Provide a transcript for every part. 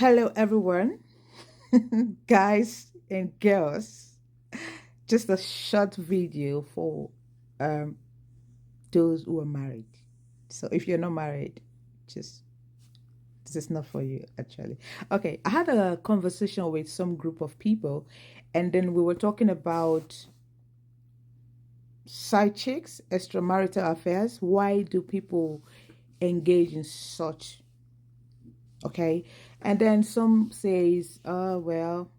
Hello, everyone, guys and girls. Just a short video for um, those who are married. So, if you're not married, just this is not for you, actually. Okay, I had a conversation with some group of people, and then we were talking about side chicks, extramarital affairs. Why do people engage in such? Okay, and then some says, "Oh well,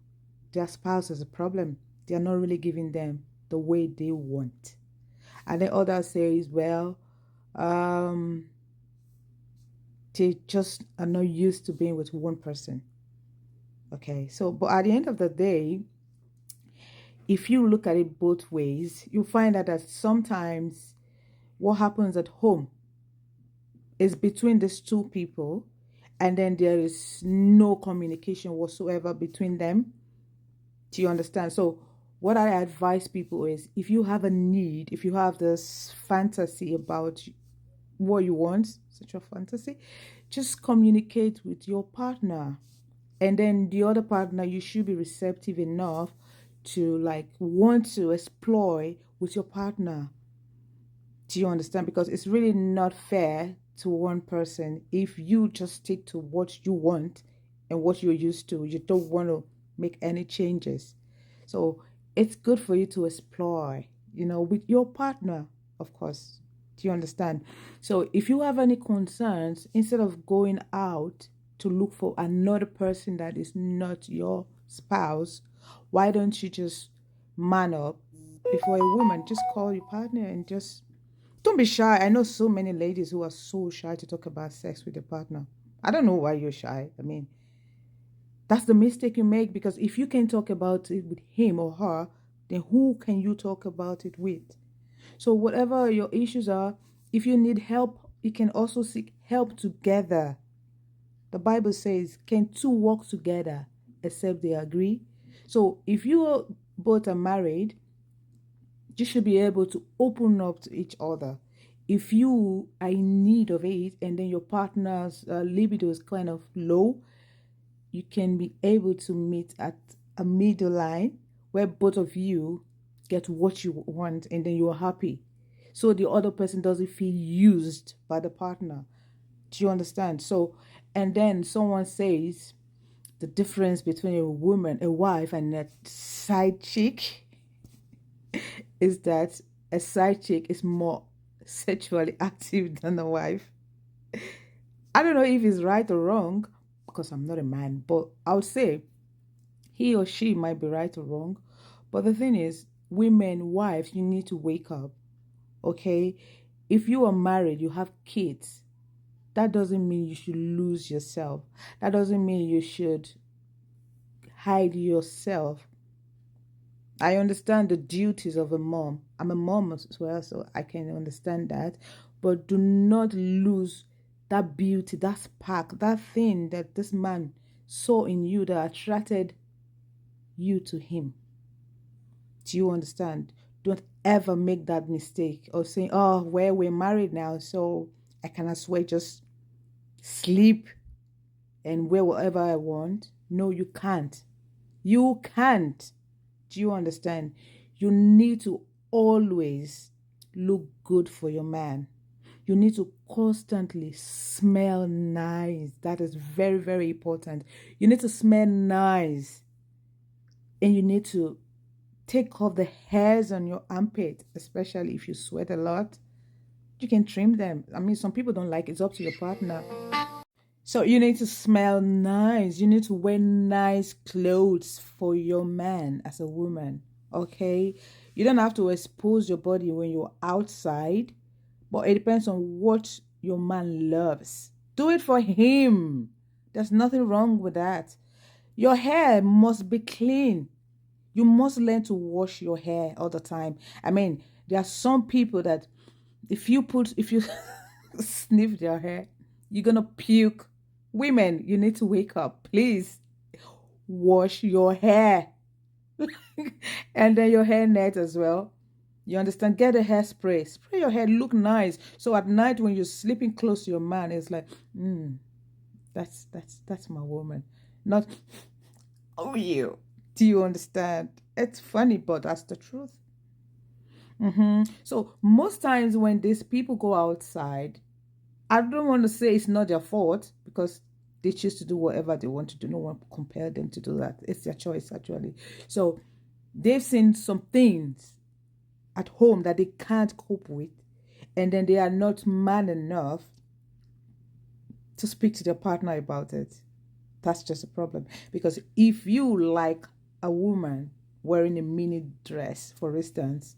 their spouse is a problem. They are not really giving them the way they want." And then others says, well, um, they just are not used to being with one person. Okay, so but at the end of the day, if you look at it both ways, you find out that sometimes what happens at home is between these two people, and then there is no communication whatsoever between them. Do you understand? So, what I advise people is if you have a need, if you have this fantasy about what you want, such a fantasy, just communicate with your partner. And then the other partner, you should be receptive enough to like want to explore with your partner. Do you understand? Because it's really not fair to one person if you just stick to what you want and what you're used to. You don't want to make any changes. So it's good for you to explore, with your partner, of course. Do you understand? So if you have any concerns, instead of going out to look for another person that is not your spouse, why don't you just man up before a woman? Just call your partner and just don't be shy. I know so many ladies who are so shy to talk about sex with their partner. I don't know why you're shy. I mean, that's the mistake you make because if you can talk about it with him or her, then who can you talk about it with? So, whatever your issues are, if you need help, you can also seek help together. The Bible says, can two walk together except they agree? So, if you both are married, you should be able to open up to each other. If you are in need of it and then your partner's libido is kind of low, you can be able to meet at a middle line where both of you get what you want and then you're happy. So the other person doesn't feel used by the partner. Do you understand? So, and then someone says the difference between a woman, a wife, and a side chick is that a side chick is more sexually active than a wife. I don't know if it's right or wrong because I'm not a man, but I would say he or she might be right or wrong. But the thing is, women, wives, you need to wake up, okay? If you are married, you have kids, that doesn't mean you should lose yourself. That doesn't mean you should hide yourself. I understand the duties of a mom. I'm a mom as well, so I can understand that. But do not lose that beauty, that spark, that thing that this man saw in you that attracted you to him. Do you understand? Don't ever make that mistake of saying, oh, well, we're married now, so I can as well just sleep and wear whatever I want. No, you can't. You can't. Do you understand? You need to always look good for your man. You need to constantly smell nice. That is very, very important. You need to smell nice. And you need to take off the hairs on your armpit, especially if you sweat a lot. You can trim them. I mean, some people don't like it. It's up to your partner. So you need to smell nice. You need to wear nice clothes for your man as a woman. Okay? You don't have to expose your body when you're outside, but it depends on what your man loves. Do it for him. There's nothing wrong with that. Your hair must be clean. You must learn to wash your hair all the time. I mean, there are some people that if you sniff their hair, you're gonna puke. Women, you need to wake up. Please wash your hair. And then your hair net as well. You understand? Get a hairspray. Spray your hair, look nice. So at night when you're sleeping close to your man, it's like, that's my woman. Not, oh, you. Do you understand? It's funny, but that's the truth. So most times when these people go outside, I don't want to say it's not their fault because they choose to do whatever they want to do. No one compel them to do that. It's their choice, actually. So they've seen some things at home that they can't cope with, and then they are not man enough to speak to their partner about it. That's just a problem. Because if you like a woman wearing a mini dress, for instance,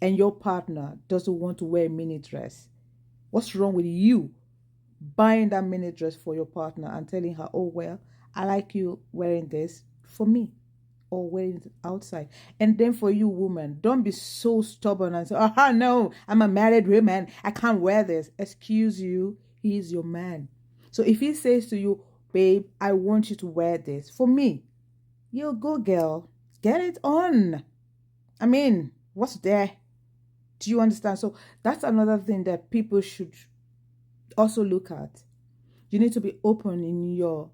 and your partner doesn't want to wear a mini dress, what's wrong with you buying that mini dress for your partner and telling her, oh, well, I like you wearing this for me, or wearing it outside? And then for you, woman, don't be so stubborn and say, oh, no, I'm a married woman, I can't wear this. Excuse you, he is your man. So if he says to you, babe, I want you to wear this for me, you go, girl, get it on. I mean, what's there? Do you understand? So that's another thing that people should also look at. You need to be open in your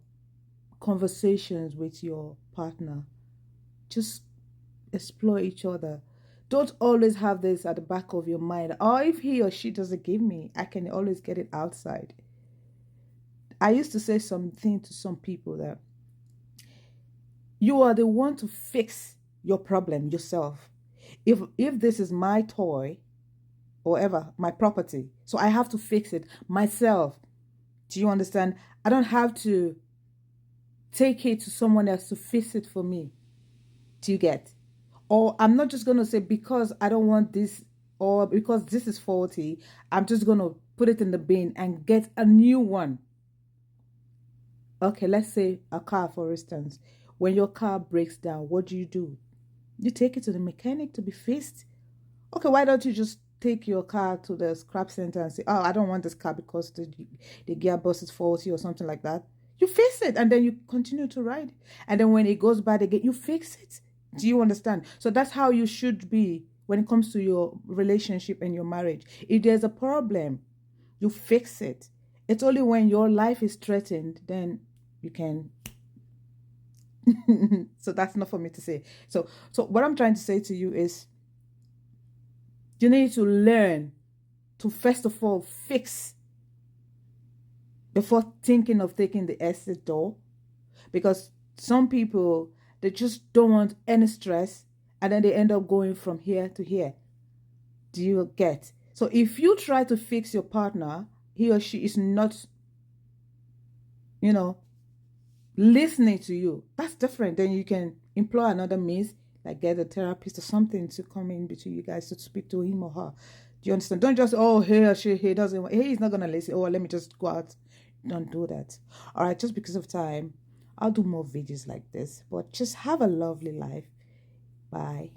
conversations with your partner. Just explore each other. Don't always have this at the back of your mind. Oh, if he or she doesn't give me, I can always get it outside. I used to say something to some people that you are the one to fix your problem yourself. If this is my toy or ever my property, so I have to fix it myself. Do you understand? I don't have to take it to someone else to fix it for me. Do you get? Or I'm not just going to say because I don't want this or because this is faulty, I'm just going to put it in the bin and get a new one. Okay, let's say a car, for instance. When your car breaks down, what do? You take it to the mechanic to be fixed. Okay, why don't you just take your car to the scrap center and say, oh, I don't want this car because the gearbox is faulty or something like that? You fix it and then you continue to ride. And then when it goes bad again, you fix it. Do you understand? So that's how you should be when it comes to your relationship and your marriage. If there's a problem, you fix it. It's only when your life is threatened, then you can. So that's not for me to say. So what I'm trying to say to you is you need to learn to first of all fix before thinking of taking the exit door. Because some people, they just don't want any stress and then they end up going from here to here. Do you get? So if you try to fix your partner, he or she is not, you know, listening to you, that's different. Then you can employ another means, like get a therapist or something to come in between you guys to speak to him or her. Do you understand? Don't just, oh, he or she, he doesn't, he's not going to listen. Oh, let me just go out. Don't do that. All right, just because of time, I'll do more videos like this. But just have a lovely life. Bye.